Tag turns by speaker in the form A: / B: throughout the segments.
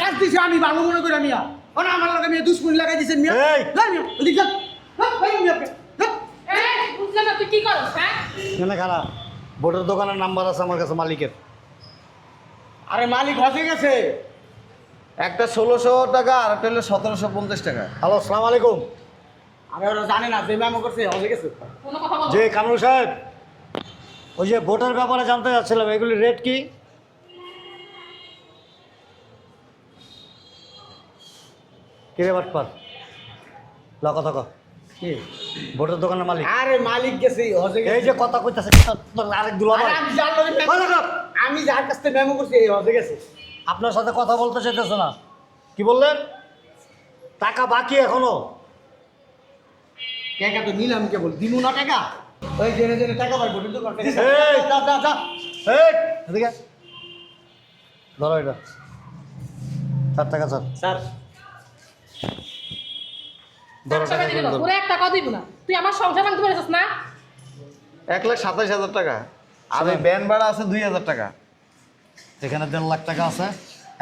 A: কাজ দিছে আমি ভালো মনে করি মিয়া ওনা আমার লগে মিয়া দুশ্মনী লাগাই দিছেন মিয়া
B: এই
A: মিয়া ওদিক যান মিয়া
C: এই বুঝলাম না তুই কি করছ হ্যাঁ
B: কেন খারাপ বোর্ডের দোকানের নাম্বার আছে আমার কাছে মালিকের।
A: আরে মালিক হসে গেছে
D: একটা 1600 টাকা আর একটা হলো 1750 টাকা।
B: হ্যালো আসসালামু আলাইকুম।
A: আরে ওরা জানে না যে মেমো করছে হসে গেছে
C: কোনো কথা বল
B: যে কামরুল সাহেব ওই যে ভোটের ব্যাপারে জানতে চাচ্ছিলাম এগুলির রেট কি? কিরে বাটপার কথা ক কি ভোটের দোকানের মালিক?
A: আরে মালিক গেছে হসে গেছে
B: এই যে কথা কইতাছে আরেক দুলা
A: আরে আমি যার লগে আমি যার কাছ থেকে মেমো করছি এই হসে গেছে
B: আপনার সাথে কথা বলতে চাইতেছে না। কি বললেন? টাকা বাকি এখনো?
A: টাকা তো নিলাম কেবল দিমু না টাকা ওই জেনে জেনে টাকা পাই ভোটের দোকান থেকে
B: এই!
A: যা যা যা
B: এই এদিকে ধরো এটা 4 টাকা স্যার।
A: স্যার
B: ধরো
C: টাকা
B: টাকা
C: দিবি
B: ধরো।
C: পুরো 1 টাকাও দিব না তুই আমার সংসার ভাঙতে পারছিস না
D: 1,27,000 টাকা আর ওই ব্যান ভাড়া আছে 2,000 টাকা।
B: এখানে 1.5 লাখ টাকা আছে।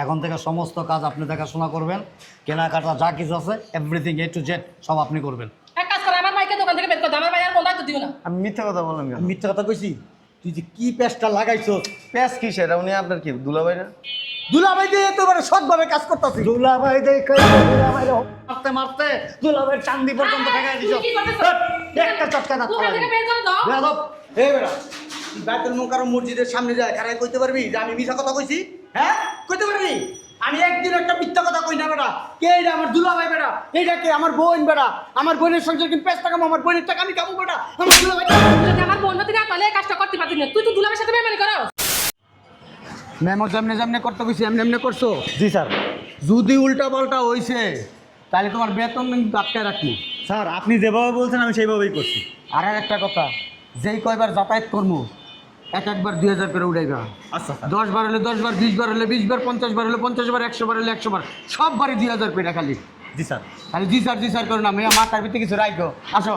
B: এখন থেকে সমস্ত কাজ আপনি দেখাশোনা করবেন, কেনাকাটা যা কিছু আছে এভরিথিং A to Z সব আপনি করবেন।
C: এক কাজ কর আমার ভাইকে দোকান থেকে বের কর দে, আমার ভাই আর কোন দায়িত্ব দিও না
D: আমি মিথ্যা কথা বললাম কেন?
A: আমি মিথ্যা কথা কইছি তুই যে কি পেস্টটা লাগাইছস
D: প্যাস কি সেটা উনি আপনার কি দুলাভাই না?
A: দুলাভাই দিয়ে এতবারে সৎভাবে কাজ করতেছি
B: দুলাভাই দেখে দুলাভাই মারতে মারতে দুলাভাইয়ের চান্দি পর্যন্ত ঠেকাই দিছো।
C: তুই কি করতেছ?
B: একটা চটকা দাও।
C: দোকান থেকে বের করে দাও
B: বেয়াদব।
A: এই বেটা তুই বাইতুল মুকাররম মসজিদের সামনে যায় খারাই কইতে পারবি যে আমি মিথ্যা কথা কইছি? হ্যাঁ কইতে পারবি? আমি একদিন একটা মিথ্যা কথা কই না বেটা কে এটা আমার দুলাভাই বেটা এইটা কে আমার বোন বেটা আমার বোনের সংসার কিন্তু পেস্ট টাকা আমার বোনের টাকা আমি কামু বেটা আমার দুলাভাই
C: তুই যদি আমার বোন না তাহলে এই কাজটা করতে পারতিস না তুই তো দুলাভাইয়ের সাথে বেমানি করো
A: মেমো যেমনে যেমনে করতে কইছি এমনি এমনি করছো
B: জি স্যার।
A: যদি উল্টা পাল্টা হইছে তাহলে তোমার বেতন কিন্তু আটকায় রাখবি
B: স্যার আপনি যেভাবে বলছেন আমি সেইভাবেই করছি।
A: আর একটা কথা যেই কয়বার যাতায়াত করবো একবার 2000 করে উড়াইবা
B: আচ্ছা স্যার।
A: 10 বার হলে 10 বার 20 বার হলে 20 বার 50 বার হলে 50 বার 100 বার হলে 100 বার সব বারে 2000 করে খালি
B: জি স্যার।
A: খালি জি স্যার করো না মেয়া মাথার ভিতরে কিছু রাখো আসো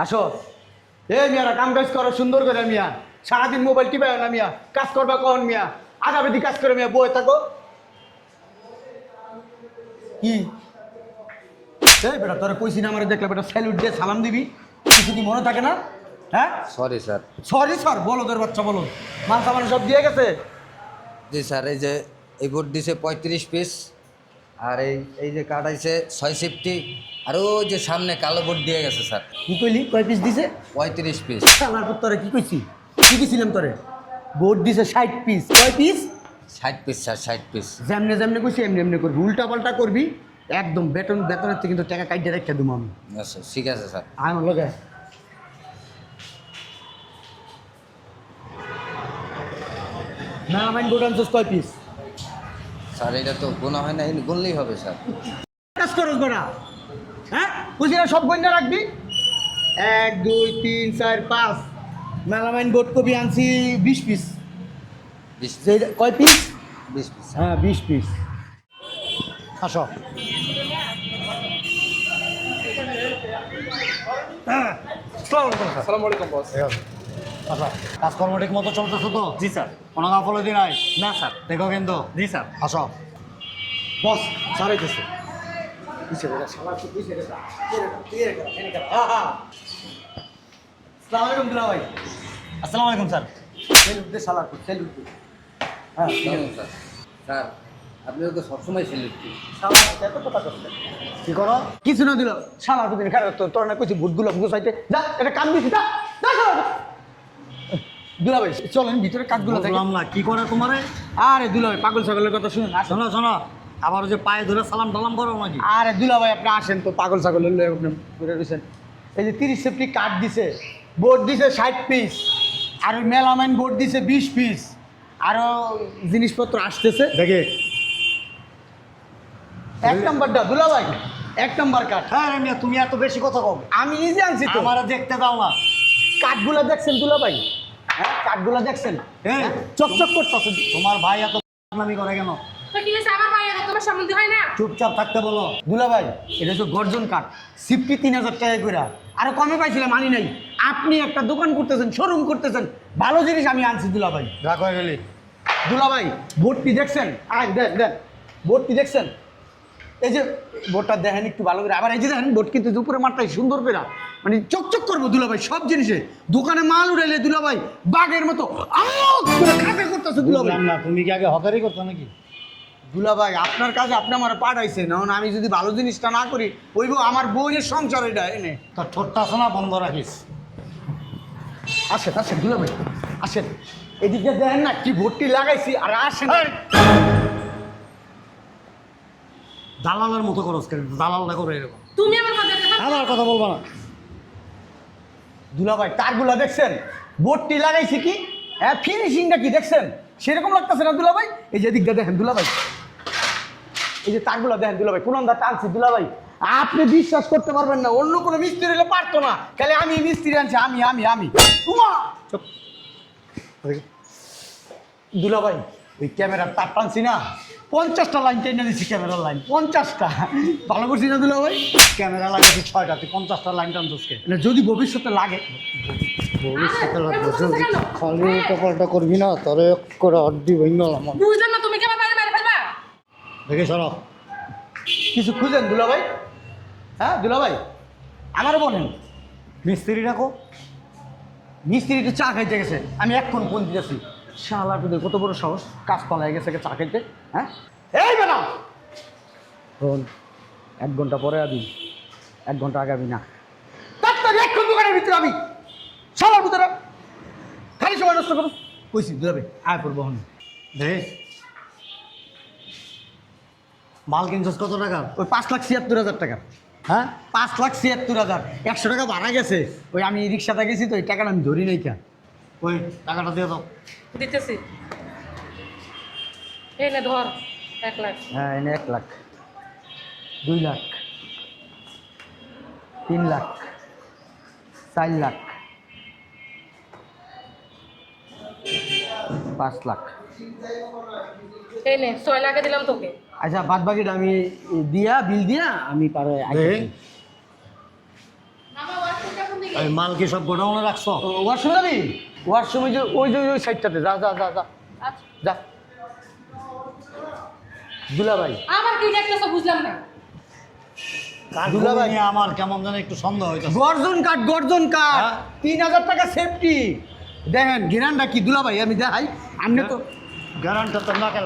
A: আসো এই মিয়ারা কাম কাজ করো সুন্দর করে মিয়া সারাদিন মোবাইল টিপায় না মিয়া কাজ করবা কখন মিয়া আগাবেদি কাজ করে মিয়া বয়ে থাকো কি এই বেটা তোরা কইছি না আমার দেখলে বেটা স্যালুট দিয়ে সালাম দিবি কিছু কি মনে থাকে না হ্যাঁ
D: সরি স্যার।
A: সরি স্যার বলো তোর বাচ্চা বলো মাল সামান সব দিয়ে গেছে
E: জি স্যার এই যে এই বোর্ড দিছে 35 পিস আর এই যে কার্ড আছে 650 আর ওই যে সামনে কালো বোর্ড দিয়ে গেছে স্যার
A: কি কইলি কয় পিস দিছে
E: 35 পিস
A: শালার পুত তোরে কি কইছি কি কইছিলাম তোরে বোর্ড দিছে 60 পিস কয় পিস
E: 60 পিস স্যার 60 পিস
A: যেমনে যেমনে কইছি এমনি এমনি করবি উল্টা পাল্টা করবি একদম বেতনের থেকে কিন্তু টাকা কাইটে রেখে দেবো আমি
E: আচ্ছা ঠিক আছে স্যার
A: আমার লগে না আমি বোর্ড আনছিস কয় পিস
E: স্যার এটা তো গোনা হয় না এই গুনলেই হবে স্যার
A: কাজ করস বেড়া হ্যাঁ বুঝলি না সব গন্ডা রাখবি 1 2 3 4 5 মেলামাইন বোর্ড কপি আনছি 20 পিস
E: 20
A: কয় পিস
E: 20 পিস
A: হ্যাঁ 20 পিস আসো
B: আসসালামু আলাইকুম বস। আচ্ছা কাজকর্ম ঠিক মতো চলতেছে তো? জি স্যার। কোনো গাফলতি নাই? না স্যার। দেখো কিন্তু? জি স্যার। আসো
A: বস সারাইতেছে
B: আসসালামু আলাইকুম স্যার।
A: হ্যাঁ
E: স্যার স্যার আপনিও তো সবসময় সেলিব্রিটি
B: কি করো?
A: কিছু না দিল শালার প্রতিদিন খারাপ তোর না কইছি ভূতগুলো গুছাইতে যা এটা কাম দিছি যা দুলাভাই চলেন ভিতরে কাজগুলো দেখেন
B: বললাম না কি করে তোমারে?
A: আরে দুলাভাই পাগল ছাগলের কথা শুনুন আসুন
B: শোনো শোনো আবার ওই যে পায়ে ধরে সালাম টালাম করো নাকি?
A: আরে দুলাভাই আপনি আসেন তো পাগল ছাগলের লয়ে আপনি ঘুরে রয়েছেন এই যে 30 সেফটি কার্ড দিছে বোর্ড দিছে 60 পিস আর ওই মেলামাইন বোর্ড দিছে 20 পিস আরও জিনিসপত্র আসতেছে
B: দেখে
A: এক নাম্বারটা দুলাভাই এক নাম্বার কার্ড
B: হ্যাঁ রে মিয়া তুমি এত বেশি কথা কও।
A: আমি নিজে আনছি তো
B: আমারে দেখতে দাও না।
A: কাঠগুলা দেখছেন দুলাভাই হ্যাঁ কাঠগুলা দেখছেন
B: হ্যাঁ।
A: চকচক করতেছে
B: তোমার ভাই এত নামি করে কেন?
C: তো কি হইছে আমার ভাই আর তোমার সম্বন্ধে হয় না
B: চুপচাপ থাকতে বলো।
A: দুলাভাই এটা হচ্ছে গর্জন কাঠ সিফটি 3000 টাকা করে আরো কমে পাইছিলাম আনি নাই আপনি একটা দোকান করতেছেন শোরুম করতেছেন ভালো জিনিস আমি আনছি দুলাভাই
B: রাগ হয়ে গেলি
A: দুলাভাই বোর্ডটি দেখছেন? দেন দেন, বোর্ডটি দেখছেন? এই যে বোর্ডটা দেখেন একটু ভালো করে, আবার এই যে দেখেন বোর্ড কিন্তু উপরে মারটাই সুন্দর করে, মানে চকচক করবো দুলাভাই সব জিনিসে। দোকানে মাল উড়াইলে দুলাভাই বাঘের মতো খাতে করতেছে দুলাভাই।
B: বুঝলাম না, তুমি কি আগে হকারি করতো নাকি?
A: দুলাভাই আপনার কাছে আপনি আমার পাঠাইছেন, এখন আমি যদি ভালো জিনিসটা না করি ওইব আমার বউয়ের সংসার এটা এনে।
B: তোর ঠোঁটটা আছে না, বন্ধ রাখিস।
A: আসেন আসেন দুলাভাই আসেন, এদিকে দেখেন না কি ভর্তি লাগাইছি, আর আসেন।
B: দালালের মতো করস কেন? দালালটা করে এরকম।
C: তুমি আমার কথা দেখতে
B: আমার কথা বলবো না।
A: দুলাভাই তারগুলা দেখছেন? বোর্ডটি লাগাইছি কি, হ্যাঁ ফিনিশিংটা কি দেখছেন? সেরকম লাগতেছে না দুলাভাই? এই যে দিকটা দেখেন দুলাভাই, এই যে তারগুলা দেখেন দুলাভাই, কোন আন্দা টানছি দুলাভাই, আপনি বিশ্বাস করতে পারবেন না, অন্য কোনো মিস্ত্রি হলে পারতো না, খালি আমি মিস্ত্রি আনছি, আমি উমা চুপ। দুলাভাই ওই ক্যামেরার তার টানছি না, 50টা লাইন টেনে দিচ্ছি, ক্যামেরার লাইন 50টা, ভালো করছি না দুলাভাই?
B: ক্যামেরা লাগাচ্ছি 6টা, তুই 50টা লাইন টানছিস।
A: না যদি ভবিষ্যতে লাগে,
B: ভবিষ্যতে
C: আরে,
B: লাগবে,
C: এমন করতেছে কেন?
B: খালি কপালটা করবি না, তোরে করে অড্ডি ভেঙে গেলাম।
C: বুঝলাম না, তুমি কি আমার মায়ের ফেলবা?
B: দেখে সরব।
A: কিছু খুঁজেন দুলাভাই? হ্যাঁ দুলাভাই আমারও বলেন,
B: মিস্ত্রি রাখো।
A: মিস্ত্রি একটু চা খাইতে গেছে, আমি এক্ষণ ফোন দিতেছি, শালা তোদের কত বড় সাহস, কাজ পালায় গেছে চা খাইতে। হ্যাঁ এই ম্যাডাম শোন, 1 ঘন্টা পরে আবি, 1 ঘন্টা আগে আবি না, তাড়াতাড়ি এক্ষণ দোকানের ভিতরে আবি, শালার ভিতরে খালি সময় নষ্ট করো। কইছি দুলাভাই আয় পড়বো হন।
B: দেখ, মাল কিনছিস কত টাকা?
A: ওই 5,76,000 টাকা।
B: হ্যাঁ,
A: 5,76,000, 100 টাকা ভাড়া গেছে, ওই আমি রিক্সাতে গেছি তো, ওই টাকাটা আমি ধরি নাই কেন।
B: ওই টাকাটা দিয়ে দাও।
C: দিতেছি। এই নে ধর 1 লাখ।
A: হ্যাঁ এনে 1 লাখ, 2 লাখ, 3 লাখ, 4 লাখ, 5 লাখ।
C: এই নে 6 লাখে দিলাম তোকে।
A: আচ্ছা বাদ বাকিটা আমি বিল দিয়া আমি পারে
B: দেখ, ওই মাল কি সব গোডাউনে রাখছো?
A: ওয়াশরুম যাবি? ওয়াশরুমে যে ওই যে ওই সাইডটাতে, যা যা যা যা
C: আচ্ছা,
A: যা। দুলাভাই
C: আমার কি দেখতেছো বুঝলাম না।
A: দুলাভাই
B: নিয়ে আমার কেমন যেন একটু সন্দেহ হইতেছে।
A: গর্জন কাঠ, গর্জন কাঠ,
B: হ্যাঁ?
A: 3,000 টাকা সেফটি। দেখেন গিরানটা কি দুলাভাই, আমি দেখাই, আপনি তো
B: গ্যারান্টার তো নাকে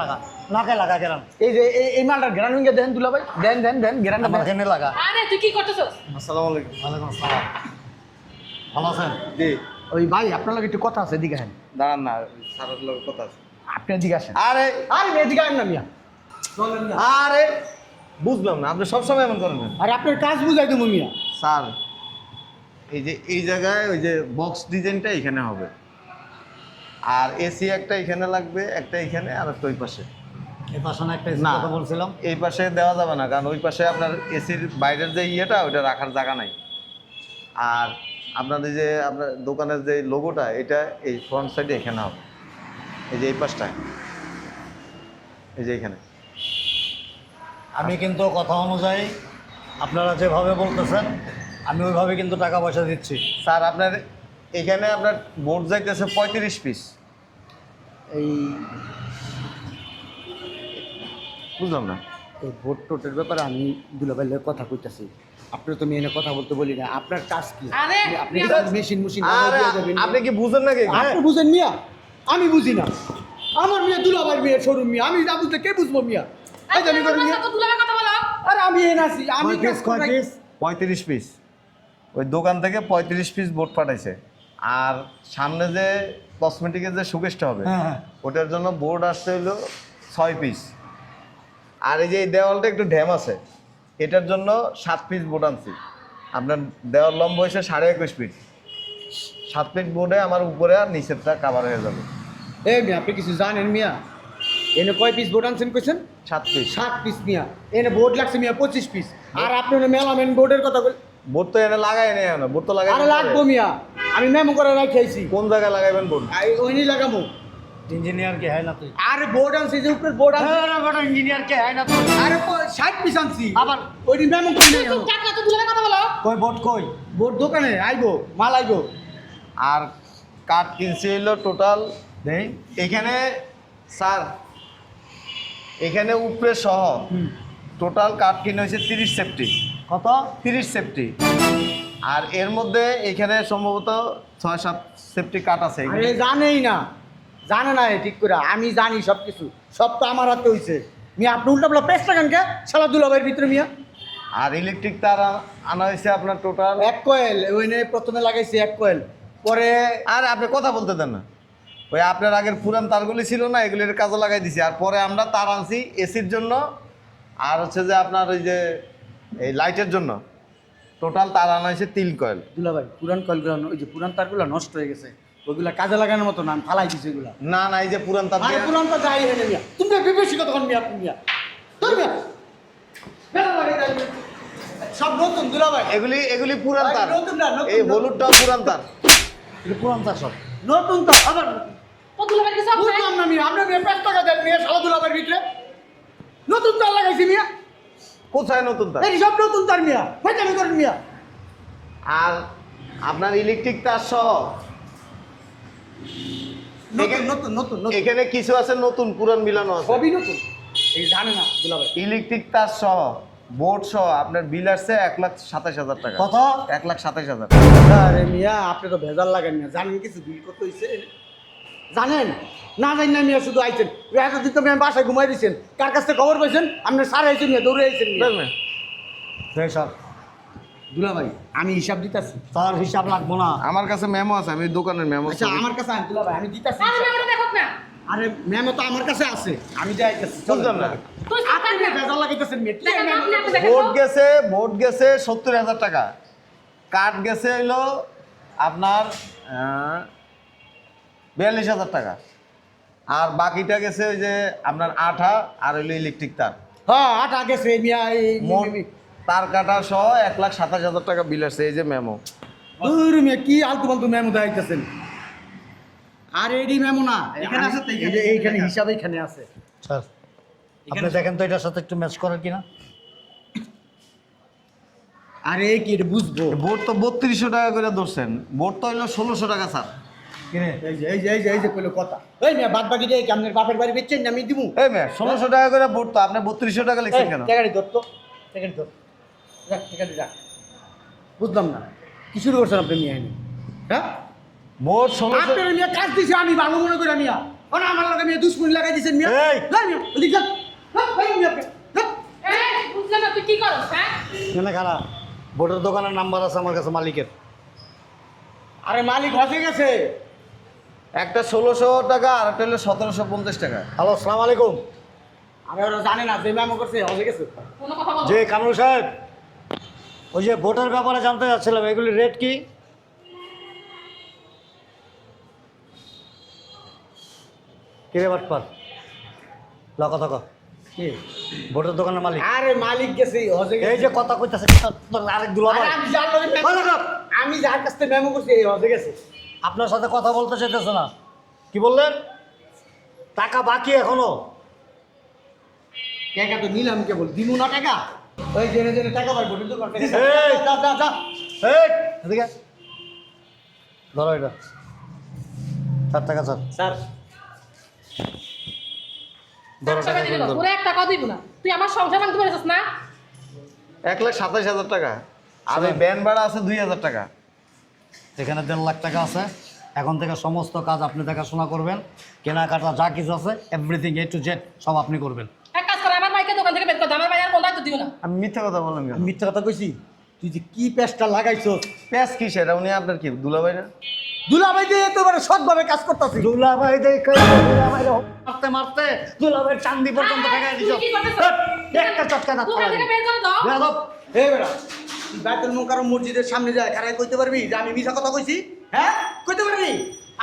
B: লাগা গ্যারান্ট।
A: এই যে এই মালটার গ্রান উইঙ্গে দেন দুলাভাই, দেন দেন দেন গ্রানটা
B: আমার
A: দেন।
B: এখানে লাগা।
C: আরে তুই কি করতেছস?
D: আসসালামু আলাইকুম।
B: ওয়ালাইকুম আসসালাম। ভালো আছেন?
D: জি,
A: ওই ভাই আপনার লাগে একটু কথা আছে, এদিকে আসেন।
D: দাঁড়ান না, স্যারের লোক কথা আছে।
A: আপনি এদিকে আসেন।
D: আরে
A: আরে এদিকে আসেন না মিয়া,
D: আরে বুঝলাম না, আপনি সবসময় এমন করেন কেন?
A: আরে আপনার কাজ বুঝাই দেবো মিয়া।
D: স্যার এই যে এই জায়গায় ওই যে বক্স ডিজাইনটা এখানে হবে, আর এসি একটা এখানে লাগবে, একটা এখানে আর একটা ওই পাশে।
B: এই পাশে না একটা
D: না।
B: কথা বলছিলাম।
D: এই পাশে দেওয়া যাবে না, কারণ ওই পাশে আপনার এসির বাইরের যে ইয়েটা ওইটা রাখার জায়গা নাই। আর আপনাদের যে আপনার দোকানের যে লোগোটা, এটা এই ফ্রন্ট সাইডে এখানে হবে, এই যে এই পাশটায়, এই যে এখানে।
B: আমি কিন্তু কথা অনুযায়ী আপনারা যেভাবে বলতেছেন আমি ওইভাবে কিন্তু টাকা পয়সা দিচ্ছি।
D: স্যার আপনার এখানে আপনার বোর্ড যাইতেছে 35 পিস।
A: এই
D: বুঝলাম না।
A: এই ভোট টোটের ব্যাপারে আমি দুলাভাইয়ের লগে কথা কইতাছি, আপনার তো মেয়ে কথা বলতে বলি না, আপনার কাজ কি?
C: আরে,
A: আপনি
C: আপনি-
A: মেশিন মুশিন
D: আরে আপনি কি বুঝেন নাকি?
A: আপনি বুঝেন মিয়া, আমি বুঝি না, আমার মেয়ে দুলাভাইয়ের মেয়ে শোরুম মিয়া, আমি যা বুঝতে কে বুঝবো মিয়া? এই যে আমি করি মিয়া,
C: তো দুলাভাই কথা বলো।
A: আরে আমি এনে আছি, আমি কাজ করি।
D: 35 পিস, ওই দোকান থেকে 35 পিস বোর্ড পাঠাইছে। আর সামনে যে কসমেটিকের যে শোকেসটা হবে,
B: হ্যাঁ, হ্যাঁ।
D: ওটার জন্য বোর্ড আসতে হলো 6 পিস। আর এই যে এই দেওয়ালটা একটু ড্যাম আছে, এটার জন্য 7 পিস বোর্ড আনছি। আপনার দেওয়াল লম্বা হয়েছে 21.5 ফিট। 7 ফিট বোর্ডে আমার উপরে আর নিচেরটা কাভার হয়ে যাবে।
A: এই মিয়া আপনি কিছু জানেন মিয়া, এনে কয় পিস বোর্ড আনছেন কইছেন?
D: 7 পিস
A: 7 পিস মিয়া, এনে বোর্ড লাগছে মিয়া 25 পিস, আর আপনি মেলামেন বোর্ডের কথা বল।
D: বোর্ড তো এনে লাগাই নেই, না বোর্ড তো লাগাই
A: আরে লাগবো মিয়া, আমি মেমো করে রাখাইছি,
D: কোন জায়গায় লাগাইবেন বোর্ড?
A: ওইনি লাগাবো।
B: ইঞ্জিনিয়ার কে হয় না তুই?
A: আরে বোর্ড আনছি যে উপরে বোর্ড আনছি,
B: ইঞ্জিনিয়ার কে হয় না তুই?
A: আরে 60 পিস আনছি,
B: আবার
A: ওইনি মেমো করে
C: তুই চুপ থাক না, তো দুলাভাই কথা বলো।
B: কই বোট কই?
A: বোর্ড দোকানে আইবো, মাল আইবো।
D: আর কাঠ কিনছি হইলো টোটাল
B: দেই
D: এখানে স্যার এখানে উপরে সহ টোটাল কাঠ কিনে হয়েছে 30 সেফটি।
B: কত?
D: 30 সেফটি। আর এর মধ্যে এখানে সম্ভবত 6-7 সেফটি কাঠ আছে।
A: আরে জানেই না, জানে না ঠিক করে। আমি জানি সব কিছু, সব তো আমার হাতে হইছে। মিয়া আপনি উল্টাপাল্টা পেস্টটা কেন কে শালা দুলাভাইয়ের ভিতরে মিয়া?
D: আর ইলেকট্রিক তার আনা হয়েছে আপনার টোটাল।
A: এক কয়েল ওইনে প্রথমে লাগাইছি এক কয়েল, পরে
D: আর আপনি কথা বলতে দেন না। ওই আপনার আগের পুরান তারগুলি ছিল না, এগুলির কাজে লাগাই দিছি। আর পরে আমরা তার আনছি এসির জন্য, আর হচ্ছে যে আপনার ওই যে এই লাইটের জন্য টোটাল তার আনা হয়েছে 3 কয়েল।
A: দুলাভাই পুরান কয়েলগুলো, ওই যে পুরান তারগুলো নষ্ট হয়ে গেছে, ওইগুলা কাজে লাগানোর মতো না, আমি ফালাই দিছি এগুলা।
D: না না, এই যে পুরান তার
A: আরে
D: দিয়ে-
A: পুরান তার যাই হেনে মিয়া, তুমি বিবেশি কতক্ষণ মিয়া আপনি মিয়া তোর মিয়া বেলা লাগাই যাই মিয়া। সব নতুন দুলাভাই,
D: এগুলি এগুলি পুরান তার।
A: নতুন না, নতুন,
D: এই
A: নতুন।
D: হলুদটাও পুরান তার।
B: এটা পুরান তার সব।
A: নতুন তো আবার
C: ও দুলাভাই কিছু হবে
A: বুঝলাম না মিয়া, আমরা মিয়া 5 টাকা দেন মিয়া শালা দুলাভাইয়ের ভিতরে নতুন তার লাগাইছি মিয়া।
D: কোথায় নতুন তার?
A: এই সব নতুন তার মিয়া, ফাইটামি করেন মিয়া।
D: আর আপনার ইলেকট্রিক তার সহ
A: নতুন নতুন নতুন নতুন
D: এখানে কিছু আছে নতুন, পুরান মিলানো আছে।
A: সবই নতুন, এই জানে না দুলাভাই।
D: ইলেকট্রিক তার সহ বোর্ড সহ আপনার বিল আসছে 1,27,000 টাকা।
B: কত?
D: 1,27,000।
A: আরে মিয়া আপনি তো ভেজাল লাগান মিয়া, জানেন কিছু বিল কত হইছে জানেন? না জানি না মিয়া, শুধু আইছেন এতদিন তো মিয়া বাসায় ঘুমাই দিয়েছেন। কার কাছ থেকে খবর পাইছেন? আপনার স্যার আইছেন মিয়া, দৌড়ে আইছেন মিয়া।
B: সব
A: দুলাভাই আমি হিসাব দিতাছি।
B: তার হিসাব লাগবো না।
D: আমার কাছে মেমো আছে, আমি দোকানের মেমো।
A: আচ্ছা আমার কাছে আন দুলাভাই, আমি দিতাছি।
C: আরে মেমোটা দেখো না
A: আরে মেমো তো আমার কাছে আছে, আমি যাইতেছি।
D: বুঝলাম না।
C: তুই
A: আপনি মিয়া ভেজাল লাগাইতেছেন মিয়া, কি
C: দেখেন
A: মেমো?
C: আপনি আপনি দেখেন
D: বোর্ড গেছে 70,000 টাকা। কাঠ গেছে হইলো আপনার 42,000 টাকা। আর বাকিটা গেছে ওই যে আপনার আঠা আর হইলো ইলেকট্রিক তার।
A: হ্যাঁ আটা গেছে মিয়া।
D: মোট তার কাটা সহ 1,27,000 টাকা বিল আসছে। এই যে মেমো।
A: দূর মিয়া কি আলতু ফালতু মেমো দেখাইতেছেন। আর এডি মেমো না, এখানে আছে তো, এইখানে হিসাব এখানে আছে।
B: স্যার আপনি দেখেন তো এটার সাথে একটু ম্যাচ করার কিনা।
A: আরে কি এটা বুঝবো?
D: বোর্ড তো 3200 টাকা করে ধরছেন, বোর্ড তো হইলো 1600 টাকা স্যার।
B: কিনে
A: এই যে কইলো কথা। এই মিয়া বাদ বাকি যাই আপনার বাপের বাড়ি বেচছেন না, আমি দিমু।
D: এই মে 1600 টাকা করে বোর্ড, তো আপনি 3200 টাকা লিখছেন কেন?
A: টাকাটি ধরতো, টাকাটি ধর, রাখ টাকাটি রাখ। বুঝলাম না কি শুরু করছেন আপনি মিয়া এনে? হ্যাঁ
D: বোর্ড 1600।
A: আপনার মিয়া কাজ দিছে, আমি ভালো মনে করি মিয়া। ওনা আমার লগে মিয়া দুশ্মনী লাগাই দিছেন মিয়া।
B: এই!
A: না মিয়া ওদিক যান। না ভাই মিয়া আপনি না।
C: এই বুঝলাম না তুই কি করছ হ্যাঁ
B: কেনে খারাপ? বোর্ডের দোকানের নাম্বার আছে আমার কাছে মালিকের।
A: আরে মালিক হসে গেছে।
D: একটা 1600 টাকা আর একটা হলো 1750 টাকা।
B: হ্যালো আসসালামু আলাইকুম।
A: আরে ওরা জানে না যে মেমো করছে হসে গেছে।
C: কোনো কথা বল
B: যে কামরুল সাহেব, ওই যে ভোটের ব্যাপারে জানতে চাচ্ছিলাম, এগুলির রেট কি? কিরে বাটপার কথা ক।
A: কি?
B: ভোটের দোকানের মালিক।
A: আরে মালিক গেছে হসে গেছে।
B: এই যে কথা কইতাছে আরেক দুলা
A: আরে
B: ভাই।
A: আমি যার লগে
B: কথা কও।
A: আমি যার কাছ থেকে মেমো করছি এই হসে গেছে।
B: আপনার সাথে কথা বলতে চাইতেছে না। কি বললেন? টাকা বাকি এখনো?
A: টাকা তো নিলাম কেবল, দিমু না টাকা। ওই জেনে জেনে টাকা পাই বলি তো করতে।
B: এই!
A: যা যা যা।
B: এই এদিকে ধরো এটা 4 টাকা স্যার।
A: স্যার
B: ধরো
C: টাকা
B: টাকা
C: দিবি না
B: ধরো।
C: পুরো 1 টাকাও দিব না। তুই আমার সংসার ভাঙতে পারিস না?
D: 1,27,000 টাকা। আর ওই ব্যান ভাড়া আছে 2,000 টাকা।
B: এখানে 1.5 লাখ টাকা আছে। এখন থেকে সমস্ত কাজ আপনি দেখাশোনা করবেন, কেনাকাটা যা কিছু আছে এভরিথিং A to Z সব আপনি করবেন।
C: এক কাজ কর আমার ভাইকে দোকান থেকে বের কর দে, আমার ভাই আর কোন দায়িত্ব দিও না।
D: আমি মিথ্যা কথা বললাম কেন?
A: আমি মিথ্যা কথা কইছি? তুই যে কি পেস্টটা লাগাইছস,
D: প্যাস কি সেটা? উনি আপনার কি দুলাভাই না?
A: দুলাভাই দিয়ে এতবারে সৎভাবে কাজ করতেছি।
B: দুলা ভাই দেখে দুলা ভাই মারতে মারতে দুলা ভাইয়ের চান্দি পর্যন্ত ঠেকাই দিছো।
C: তুই কি করতেছ?
B: একটা চটকা দাও।
C: দোকান থেকে বের করে দাও।
B: বেয়াদব।
A: এই বেটা তুই বাইতুল মুকাররম মসজিদের সামনে যায় খারাই কইতে পারবি যে আমি মিথ্যা কথা কইছি? হ্যাঁ কইতে পারবি?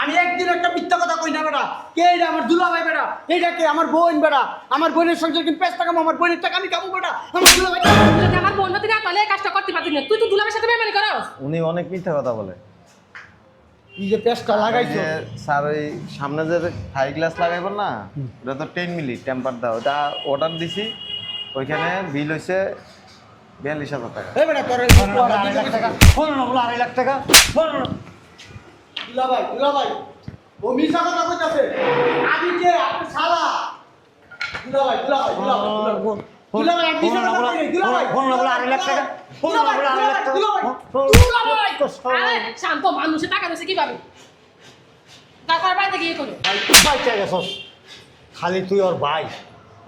A: আমি একদিন একটা মিথ্যা কথা কই না বেটা। কে এটা? আমার দুলাভাই বেটা। এইটা কে? আমার বোন বেটা। আমার বোনের সংসার কিন্তু 5 টাকা আমার বোনের টাকা আমি খাবো বেটা। আমার দুলাভাই
C: তুই যদি আমার বোন হতে না তাহলে এই কাজটা করতে পারতি না। তুই তো দুলাভাইয়ের সাথে বেমানি করস।
D: উনি অনেক মিথ্যা কথা বলে।
A: তুই যে পেস্টটা লাগাইছস,
D: যে স্যার ওই সামনে যে হাই গ্লাস লাগাইবেন না, ওটা তো 10 মিলি টেম্পার দাও, ওটা অর্ডার দিছি। ওইখানে বিল হয়েছে 42,000 টাকা।
A: এই বেটা তোর
B: 2.5 লাখ টাকা। বলো না বলো 2.5 লাখ টাকা। বলো না।
A: দুলাভাই দুলাভাই ও মিশা কথা কইতাছে আমি কে আপনি শালা দুলাভাই আমি মিশা কথা কই দুলাভাই
B: ফোন না বলে 2.5 লাখ টাকা ফোন না বলে 2.5 লাখ টাকা
C: দুলাভাই আরে শান্ত মানুষে টাকা দিছে কিভাবে টাকার বাইরে গিয়ে করো
B: ভাই চাই গেছস খালি তুই ওর ভাই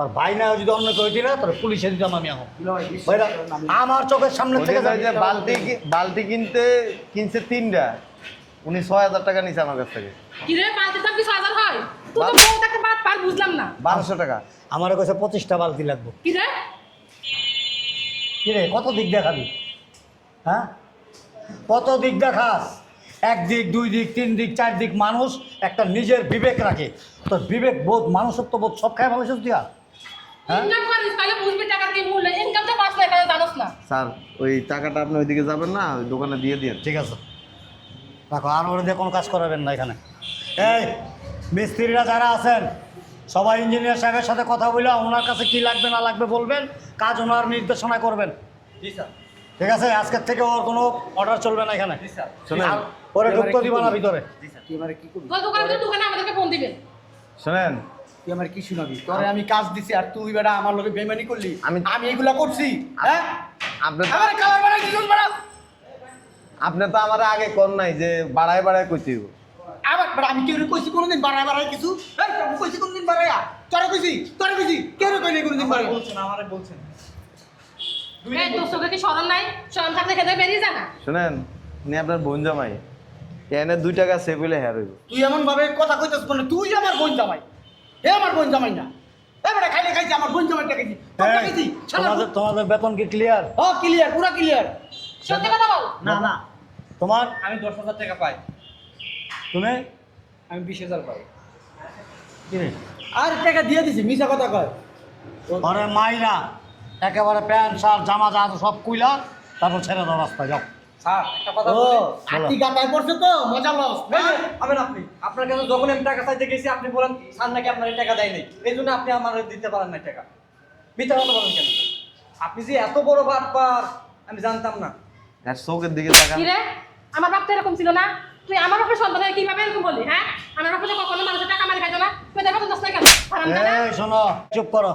B: আর ভাই না যদি অন্য কেউ দিই না তোর পুলিশে দিতাম আমি এখন ভাইরা আমার চোখের সামনে থেকে
D: ওই যে বালতি কিনছে 3টা উনি 6000 টাকা নিছে আমার কাছ থেকে।
C: কি রে বালতির দাম কি 6000 হয় তুই তো বউ তাকে বাদ পার বুঝলাম না
D: 1200 টাকা।
B: আমার কাছে 25টা বালতি লাগবে
C: কি রে
B: কি রে কত দিক দেখাবি হ্যাঁ কত দিক দেখাস 1 দিক 2 দিক 3 দিক 4 দিক মানুষ একটা নিজের বিবেক রাখে তোর বিবেক বোধ মানুষত্ব বোধ সব খায় ভালো তুই আর হ্যাঁ
C: ইনকাম করিস তাহলে বুঝবি টাকার কি মূল্য ইনকামটা পাস না কেন জানোস না
D: স্যার ওই টাকাটা আপনি ওইদিকে যাবেন না ওই দোকানে দিয়ে দিন।
B: ঠিক আছে রাখো আর ওরা দিয়ে কোনো কাজ করাবেন না এখানে এই মিস্ত্রিরা যারা আছেন সবাই ইঞ্জিনিয়ার সাহেবের সাথে কথা বলে ওনার কাছে কি লাগবে না লাগবে বলবেন কাজ ওনার নির্দেশনা করবেন ঠিক আছে আজকের থেকে ওর কোনো অর্ডার চলবে না এখানে
D: শোনেন
B: আর ওরে ঢুকতে দিবা না ভিতরে
C: তোর দোকানে আমাদেরকে ফোন দিবেন
D: শোনেন
A: তুই আমার কি শুনাবি তোরে আমি কাজ দিছি আর তুই বেটা আমার লগে বেইমানি করলি
D: আমি-
A: আমি এগুলা করছি হ্যাঁ
D: আপনি
A: আমার কালার বেটা কি বেটা
D: আপনি তো আমার আগে কোন নাই যে বাড়ায় বাড়ায় কইতে দিব।
A: আবার বেটা আমি কেউ কইছি কোনোদিন বাড়ায় বাড়ায় কিছু এই তোকে কইছি কোনোদিন বাড়ায়া তোরে কইছি কেউ কইনি কোনোদিন বাড়ায় বলছেন আমারে বলছেন
C: এই তোর চোখে কি শরম নাই শরম থাকলে খেতে বেরিয়ে যা না
D: শোনেন উনি আপনার বোন জামাই এনে 2 টাকা সেভ হইলে হ্যাঁ রইব।
A: তুই এমন ভাবে কথা কইতাছ মানে তুই আমার বোন জামাই এ আমার বোন জামাই না এ বেটা খাইলে খাইছি আমার বোন জামাইটা খাইছি তোরটা
B: এই,
A: খাইছি
B: তোমাদের বেতন কি ক্লিয়ার
A: ও ক্লিয়ার পুরা ক্লিয়ার
C: সত্যি কথা বল
A: না না
B: তোমার
F: আমি 10,000 টাকা পাই
B: তুমি
F: আমি 20,000 পাই
B: কি রে?
A: আর টাকা দিয়ে দিছি মিছা কথা কয়
B: ঘরে মাইরা একেবারে প্যান্ট শার্ট জামা যা আছে সব কুইলা তারপর ছেড়ে দাও রাস্তায় যাও
F: স্যার একটা কথা
A: ও
F: বলি
A: আটি গাতায় পড়ছে তো মজা লস
F: আবেন আপনি আপনার কাছে যখন আমি টাকা চাইতে গেছি আপনি বলেন স্যার নাকি আপনার এই টাকা দেয় নাই এই জন্য আপনি আমার দিতে পারেন না টাকা মিথ্যা কথা বলেন কেন আপনি যে এত বড় বাটপার আমি জানতাম না
D: আর চোখের দিকে তাকান।
C: কি রে আমার বাপ তো এরকম ছিল না তুই আমার বাপের সন্তান হয়ে কিভাবে এরকম বলি হ্যাঁ আমার বাপ তো কখনো মানুষের টাকা মারি খাইতো না তুই দেখো তো দোষ নাই কেন হারামজাদা।
B: এই শোনো চুপ করো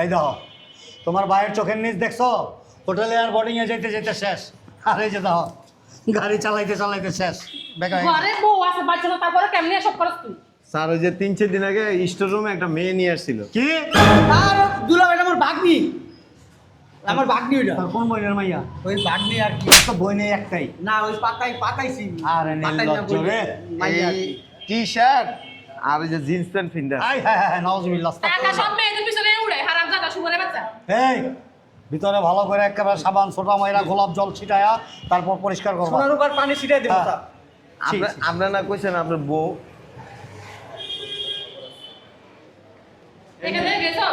B: এই দেখো তোমার ভাইয়ের চোখের নিচ দেখছো হোটেলে আর বোর্ডিংয়ে যেতে যেতে শেষ আর এই যে দেখো গাড়ি চালাইতে চালাইতে শেষ বেকার
C: ঘরে বউ আছে বাচ্চা আছে, তারপরে কেমনি এসব করছ তুই
D: স্যার ওই যে 3-4 দিন আগে স্টোর রুমে একটা মেয়ে নিয়ে আসছিল।
B: কি
A: আর দুলাভাই আমার ভাগ্নি আমার ভাগ্নি ওইটা
B: তোর কোন বইনের মাইয়া
A: ওই ভাগ্নি আর কি
B: তো বই নেই একটাই
A: না ওই পাতাইছি
B: আরে নির্লজ্জ রে।
D: এই টি-শার্ট আর ওই যে জিন্স প্যান্ট ফিন্ডা।
B: আই হ্যাঁ হ্যাঁ নাউজুবিল্লাহ
C: টাকা সব মেয়েদের পিছনে উড়ে হারামজাদা শুভরে বাচ্চা
B: এই ভিতরে ভালো করে একেবারে সাবান ছোটা মাইরা গোলাপ জল ছিটায়া তারপর পরিষ্কার করবা
F: সোনার উপর পানি ছিটাই দিব
B: হ্যাঁ।
F: স্যার
D: আপনার না কইছেন আপনার বউ
C: এখানে গেছো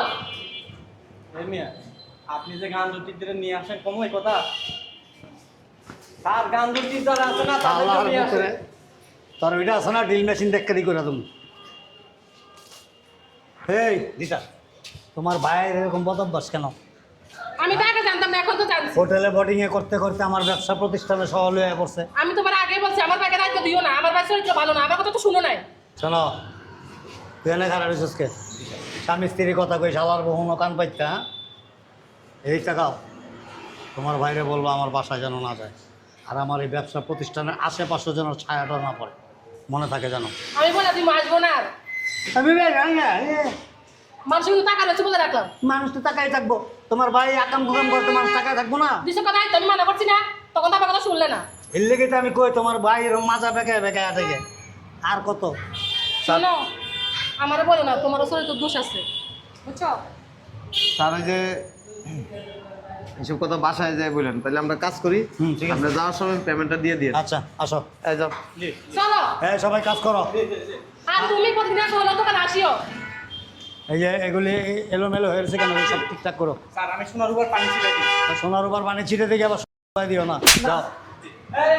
F: এই মিয়া আপনি যে গান দুটিদের নিয়ে আসেন কম এই কথা তার গান দুটি যারা আছে না তাদের
B: আল্লাহর
F: নিয়ে আসে
B: ভিতরে তোর ওইটা আছে না ড্রিল মেশিন দেখে দি করে তুমি এই দিশা তোমার ভাইয়ের এরকম বদভ্যাস কেন
C: আমি তো আগে জানতাম না এখন তো জানছি
B: হোটেলে বোর্ডিং এ করতে করতে আমার ব্যবসা প্রতিষ্ঠানে সহল হয়ে পড়ছে
C: আমি তোমার আগে বলছি আমার ভাইকে দায়িত্ব দিও না আমার ভাই চরিত্র ভালো না আমার কথা তো শুনো নাই
B: শোনো তুই এনে খারাপ হয়েছিসকে স্বামী স্ত্রীর কথা কই শালার বহু কান পাইতে হ্যাঁ এই টাকাও তোমার বাইরে বলবো আমার বাসায় যেন না যায় আর আমার এই ব্যবসা প্রতিষ্ঠানের আশেপাশে যেন ছায়াটা না পড়ে মনে থাকে যেন
C: আমি বলে তুমি আসবো না আর
B: আমি
C: মানুষ কিন্তু টাকা রয়েছে বলে রাখলাম
B: মানুষ তো টাকাই থাকবো তোমার ভাই আকাম কুকাম করতে মানুষ টাকায় থাকবো না
C: দিশো কথা আমি মানা করছি না তখন তো আমার কথা শুনলে না
B: এর লেগে তো আমি কই তোমার ভাই এরকম মাজা বেকায় বেকায় থেকে আর কত
C: শোনো আমারও বলো না তোমারও চরিত্র দোষ আছে বুঝছো
D: স্যার ওই যে এসব কথা বাসায় যায় বলেন তাহলে আমরা কাজ করি।
B: ঠিক আছে।
D: আমরা যাওয়ার সময় পেমেন্টটা দিয়ে দিই।
B: আচ্ছা আসো
D: এই যাও।
C: চলো
B: হ্যাঁ সবাই কাজ করো
C: আর তুমি প্রতিদিন হলো দোকানে আসিও
B: এই যে এগুলি এলোমেলো হয়েছে কেন সব ঠিকঠাক করো
F: স্যার আমি সোনার উপর পানি ছিটাই দিই
B: সোনার উপর পানি ছিটে দিকে আবার দিও না যাও
F: এই